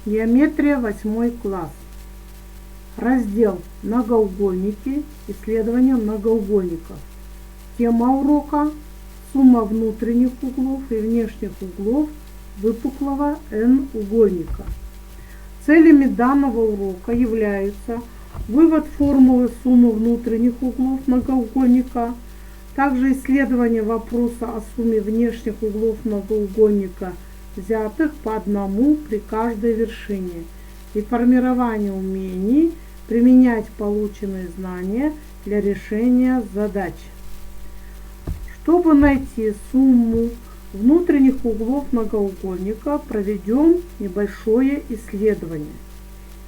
Геометрия 8 класс. Раздел «Многоугольники. Исследование многоугольников». Тема урока – сумма внутренних углов и внешних углов выпуклого n-угольника. Целями данного урока являются вывод формулы суммы внутренних углов многоугольника, также исследование вопроса о сумме внешних углов многоугольника, взятых по одному при каждой вершине, и формирование умений применять полученные знания для решения задач. Чтобы найти сумму внутренних углов многоугольника, проведем небольшое исследование.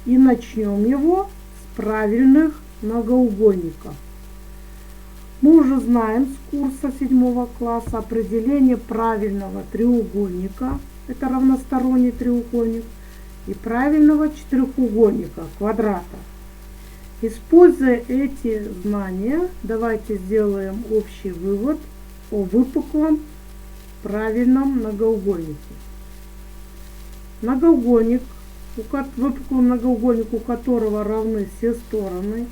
И начнем его с правильных многоугольников. Мы уже знаем с курса 7 класса определение правильного треугольника, это равносторонний треугольник, и правильного четырехугольника, квадрата. Используя эти знания, давайте сделаем общий вывод о выпуклом правильном многоугольнике. Выпуклый многоугольник, у которого равны все стороны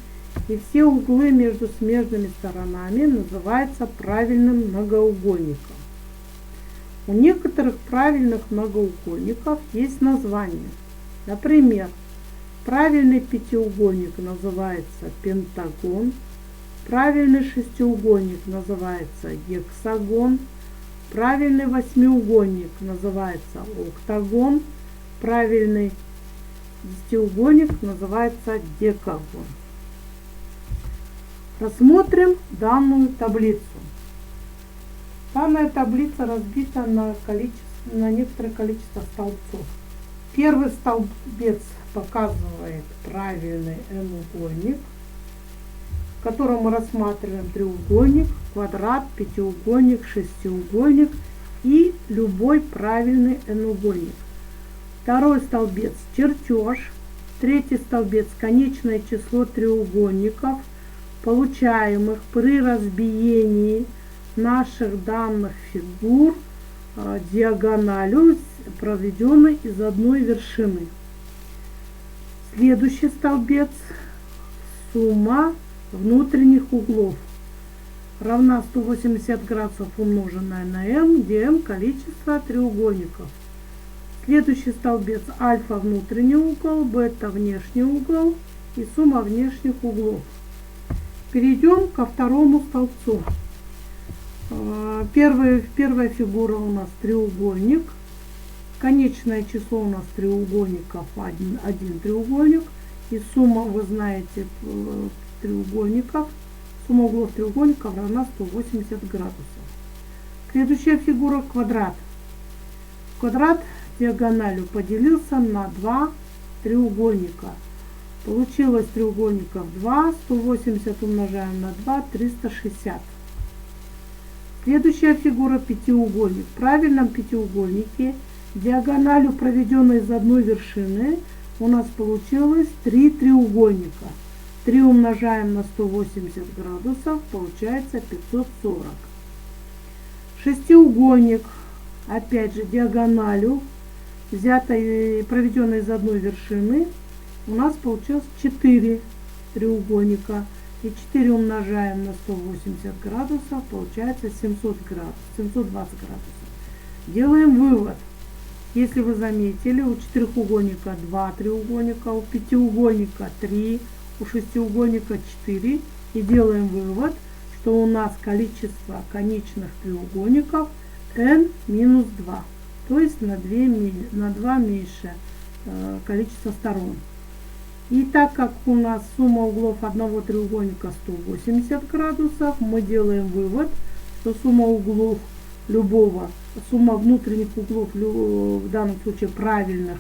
и все углы между смежными сторонами, называется правильным многоугольником. У некоторых правильных многоугольников есть название. Например, правильный пятиугольник называется пентагон, правильный шестиугольник называется гексагон, правильный восьмиугольник называется октагон, правильный десятиугольник называется декагон. Рассмотрим данную таблицу. Данная таблица разбита на некоторое количество столбцов. Первый столбец показывает правильный n-угольник, в котором мы рассматриваем треугольник, квадрат, пятиугольник, шестиугольник и любой правильный n-угольник. Второй столбец – чертеж. Третий столбец – конечное число треугольников, получаемых при разбиении наших данных фигур диагональю, проведенной из одной вершины. Следующий столбец – сумма внутренних углов, равна 180 градусов умноженная на m, где m количество треугольников. Следующий столбец – альфа внутренний угол, бета внешний угол и сумма внешних углов. Перейдем ко второму столбцу. Первая фигура у нас треугольник. Конечное число у нас треугольников один треугольник. И сумма, вы знаете, треугольников, сумма углов треугольников равна 180 градусов. Следующая фигура – квадрат. Квадрат диагональю поделился на два треугольника. Получилось треугольников 2, 180 умножаем на 2, 360. Следующая фигура – пятиугольник. В правильном пятиугольнике, диагональю, проведенной из одной вершины, у нас получилось 3 треугольника. 3 умножаем на 180 градусов, получается 540. Шестиугольник, опять же, диагональю, взятой, проведенной из одной вершины, у нас получилось 4 треугольника. И 4 умножаем на 180 градусов, получается 720 градусов. Делаем вывод. Если вы заметили, у четырехугольника 2 треугольника, у пятиугольника 3, у шестиугольника 4. И делаем вывод, что у нас количество конечных треугольников n-2, то есть на 2 меньше количество сторон. И так как у нас сумма углов одного треугольника 180 градусов, мы делаем вывод, что сумма внутренних углов, в данном случае правильных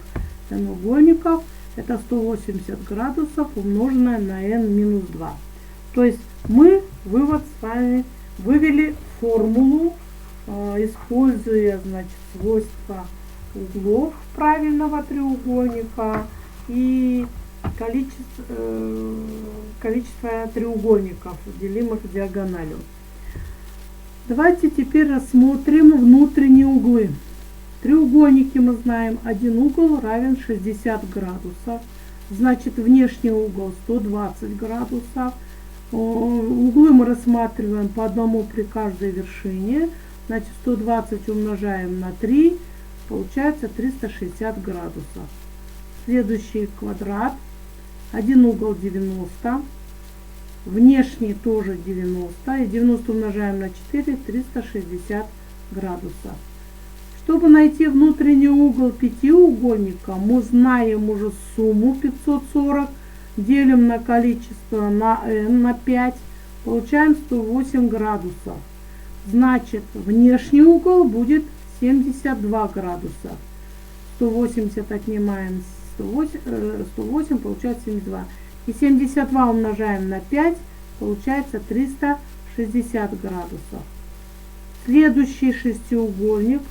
треугольников, это 180 градусов умноженное на n-2. То есть мы вывод с вами вывели формулу, используя, свойства углов правильного треугольника и количество треугольников, делимых диагональю. Давайте теперь рассмотрим внутренние углы. треугольнике мы знаем, один угол равен 60 градусов. Значит, внешний угол 120 градусов. Углы мы рассматриваем по одному при каждой вершине. Значит, 120 умножаем на 3, получается 360 градусов. Следующий квадрат. Один угол 90. Внешний тоже 90. И 90 умножаем на 4, 360 градусов. Чтобы найти внутренний угол пятиугольника, мы знаем уже сумму 540. Делим на количество на n на 5. Получаем 108 градусов. Значит, внешний угол будет 72 градуса. 180 отнимаем 108, получается 72. И 72 умножаем на 5, получается 360 градусов. Следующий шестиугольник.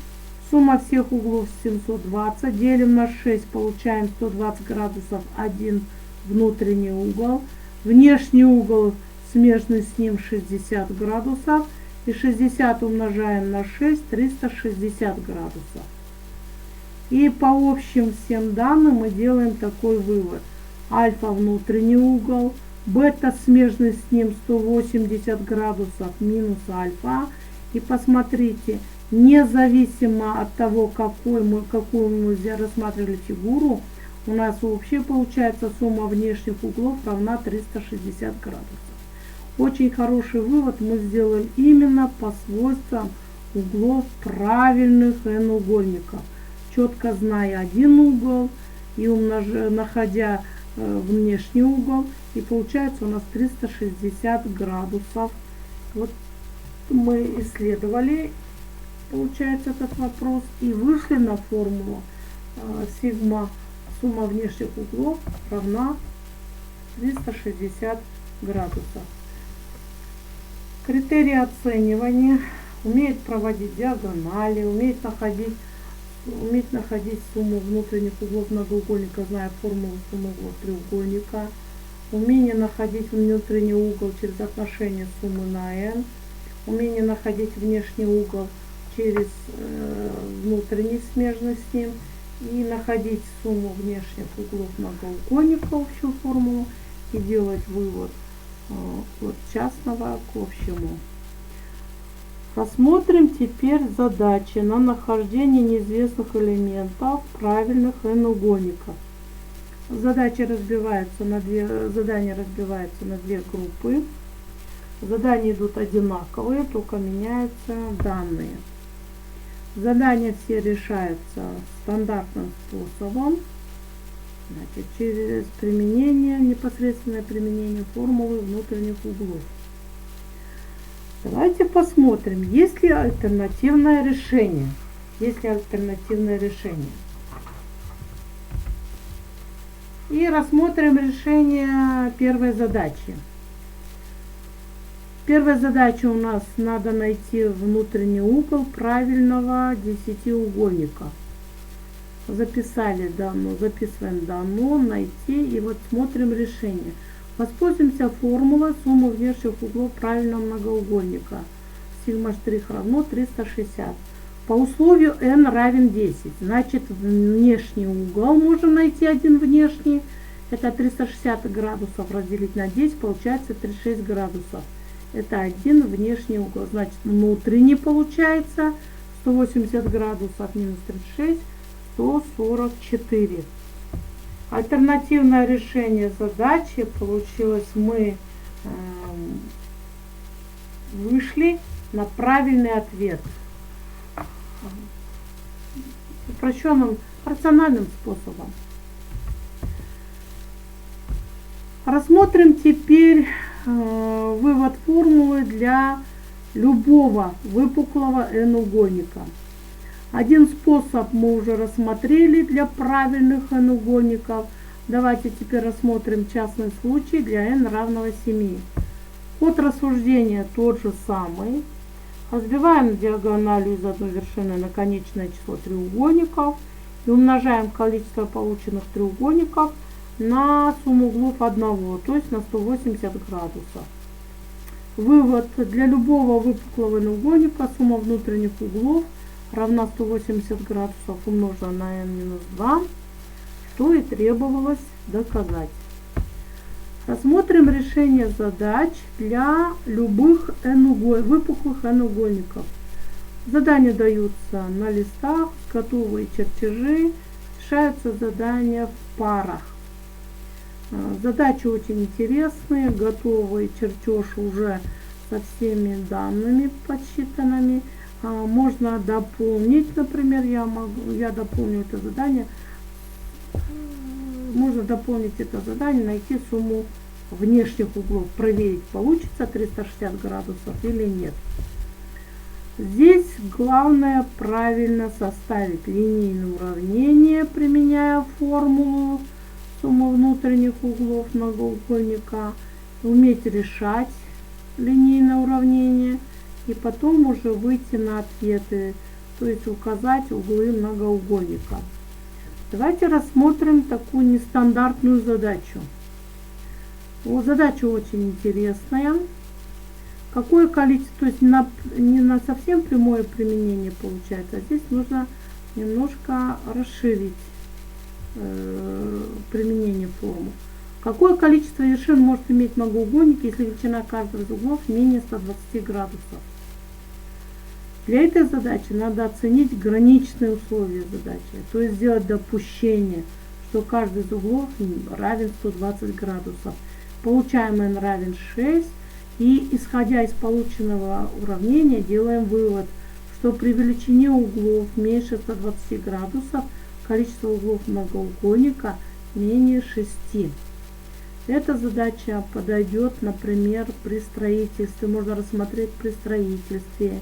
Сумма всех углов 720. Делим на 6, получаем 120 градусов, 1 внутренний угол. Внешний угол смежный с ним 60 градусов. И 60 умножаем на 6, 360 градусов. И по общим всем данным мы делаем такой вывод. Альфа внутренний угол, бета смежный с ним 180 градусов минус альфа. И посмотрите, независимо от того, какую мы рассматривали фигуру, у нас вообще получается сумма внешних углов равна 360 градусов. Очень хороший вывод мы сделали именно по свойствам углов правильных n-угольников. Четко зная один угол и находя внешний угол, и получается у нас 360 градусов. Вот мы исследовали, получается, этот вопрос и вышли на формулу сигма, сумма внешних углов равна 360 градусов. Критерии оценивания: умеет проводить диагонали, умеет находить сумму внутренних углов многоугольника, зная формулу суммы углов треугольника, умение находить внутренний угол через отношение суммы на n, умение находить внешний угол через внутренний смежный с ним и находить сумму внешних углов многоугольника, общую формулу, и делать вывод от частного к общему. Рассмотрим теперь задачи на нахождение неизвестных элементов правильных n-угольников. Задания разбиваются на две группы. Задания идут одинаковые, только меняются данные. Задания все решаются стандартным способом, значит, через непосредственное применение формулы внутренних углов. Давайте посмотрим, есть ли альтернативное решение. И рассмотрим решение первой задачи. Первая задача у нас надо найти внутренний угол правильного десятиугольника. Записываем дано, найти, и вот смотрим решение. Воспользуемся формулой суммы внешних углов правильного многоугольника. Сигма штрих равно 360. По условию n равен 10. Значит, внешний угол можем найти один внешний. Это 360 градусов разделить на 10, получается 36 градусов. Это один внешний угол. Значит, внутренний получается 180 градусов минус 36, 144. Альтернативное решение задачи получилось, мы вышли на правильный ответ. Упрощенным, рациональным способом. Рассмотрим теперь вывод формулы для любого выпуклого n-угольника. Один способ мы уже рассмотрели для правильных n-угольников. Давайте теперь рассмотрим частный случай для n равного 7. Ход рассуждения тот же самый. Разбиваем диагональю из одной вершины на конечное число треугольников и умножаем количество полученных треугольников на сумму углов одного, то есть на 180 градусов. Вывод: для любого выпуклого n-угольника сумма внутренних углов равна 180 градусов умножена на n-2, что и требовалось доказать. Рассмотрим решение задач для любых выпуклых n-угольников. Задания даются на листах, готовые чертежи, решаются задания в парах. Задачи очень интересные, готовый чертеж уже со всеми данными подсчитанными. Можно дополнить, например, я дополню это задание. Можно дополнить это задание, найти сумму внешних углов, проверить, получится 360 градусов или нет. Здесь главное правильно составить линейное уравнение, применяя формулу суммы внутренних углов многоугольника, уметь решать линейное уравнение и потом уже выйти на ответы, то есть указать углы многоугольника. Давайте рассмотрим такую нестандартную задачу. Задача очень интересная. Какое количество, то есть не на совсем прямое применение получается, а здесь нужно немножко расширить применение формул. Какое количество вершин может иметь многоугольник, если величина каждого из углов менее 120 градусов? Для этой задачи надо оценить граничные условия задачи, то есть сделать допущение, что каждый из углов равен 120 градусов. Получаем n равен 6, и исходя из полученного уравнения делаем вывод, что при величине углов меньше 120 градусов количество углов многоугольника менее 6. Эта задача подойдет, например, при строительстве, можно рассмотреть при строительстве,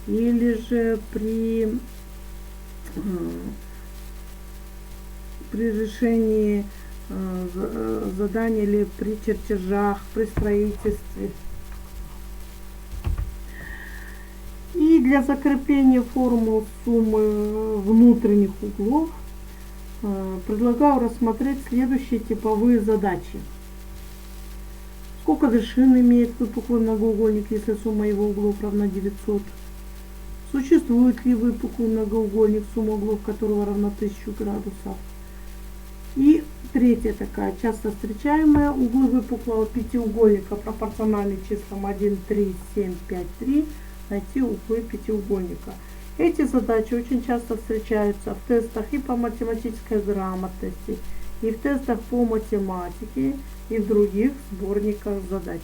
или же при решении заданий или при чертежах, при строительстве. И для закрепления формул суммы внутренних углов предлагаю рассмотреть следующие типовые задачи. Сколько вершин имеет выпуклый многоугольник, если сумма его углов равна 900? Существует ли выпуклый многоугольник, сумма углов которого равна 1000 градусов? И третья такая часто встречаемая: углы выпуклого пятиугольника пропорциональны числам 1, 3, 7, 5, 3. Найти углы пятиугольника. Эти задачи очень часто встречаются в тестах и по математической грамотности, и в тестах по математике, и в других сборниках задач.